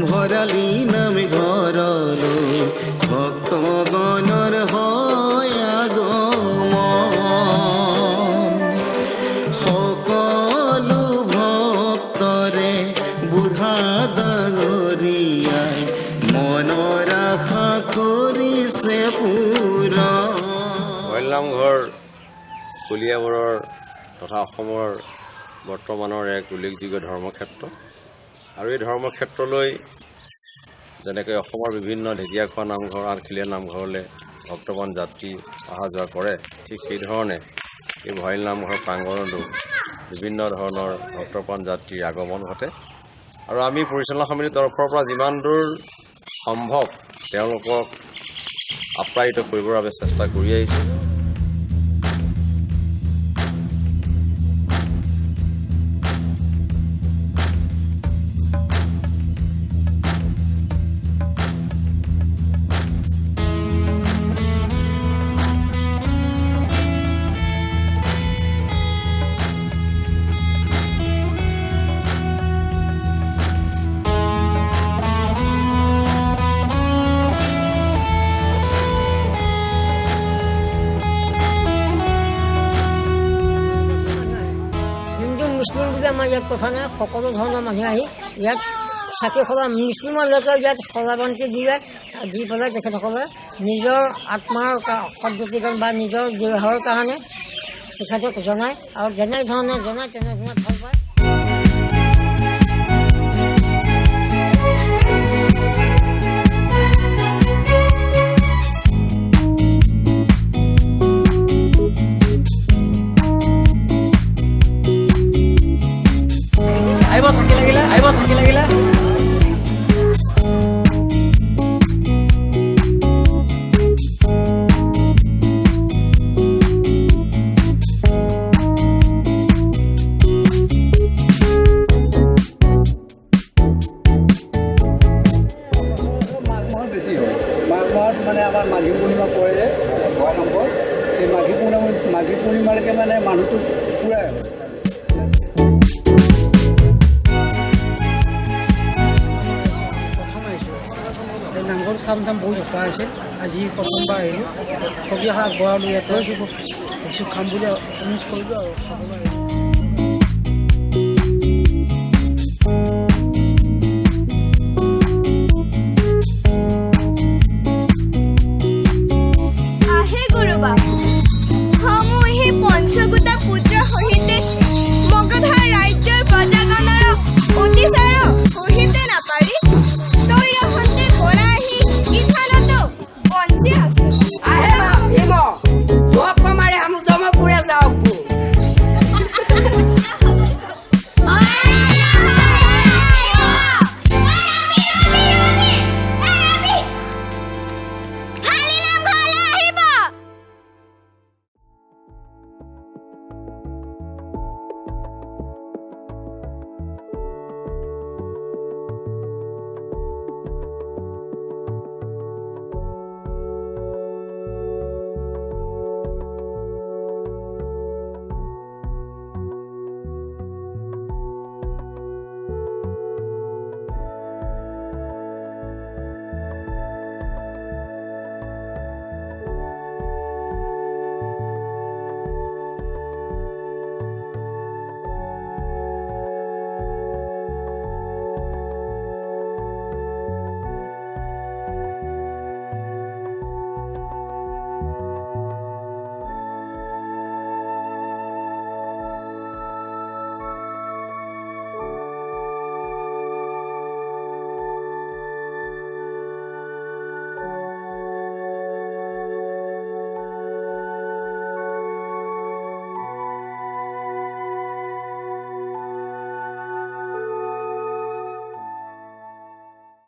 ভৰালি নামে ঘৰলো ভক্তগণৰ হয় আগমন সকলো ভক্তৰে বুঢ়া ডাঙৰীয়াই মনৰ আশা কৰিছে পূৰা। নামঘৰ কলিয়াবৰৰ তথা অসমৰ বৰ্তমানৰ এক উল্লেখযোগ্য ধৰ্মক্ষেত্ৰ আৰু এই ধৰ্মক্ষেত্ৰলৈ যেনেকৈ অসমৰ বিভিন্ন ঢেকীয়াখোৱা নামঘৰ আঠখেলীয়া নামঘৰলৈ ভক্তবান যাত্ৰী অহা যোৱা কৰে, ঠিক সেইধৰণে এই ভৰালী নামঘৰ প্ৰাংগণতো বিভিন্ন ধৰণৰ ভক্তপ্ৰাণ যাত্ৰীৰ আগমন ঘটে আৰু আমি পৰিচালনা সমিতিৰ তৰফৰ পৰা যিমান দূৰ সম্ভৱ তেওঁলোকক আপ্যায়িত কৰিবৰ বাবে চেষ্টা কৰি আহিছোঁ। মুছলিম বুলি আমাৰ ইয়াত কথা নাই, সকলো ধৰণৰ মানুহ আহি ইয়াত চাকি সজা মুছলিমৰ লোকে ইয়াত সজাবন্তি দিয়ে, দি পেলাই তেখেতসকলে নিজৰ আত্মাৰ সদ্গতিকৰণ বা নিজৰ দেহৰ কাৰণে তেখেতক জনায় আৰু যেনেধৰণে জনায় তেনেধৰণে ভাল পায়। চাকি লাগিলে বেছি হয়। মাঘ মাহত মানে আমাৰ মাঘী পূৰ্ণিমা পৰে যে ভৰাই নম্বৰ, এই মাঘী পূৰ্ণিমালৈকে মানে মানুহটো পূৰাই হয়। নামঘৰ চাম বহুত হেঁপাহ আছে, আজি প্ৰথমবাৰ আহিলোঁ, ঠগী শাক বৰালোঁ ইয়াতে খাম বুলি অনুৰোধ কৰিলোঁ আৰু খাবলৈ আহিলোঁ।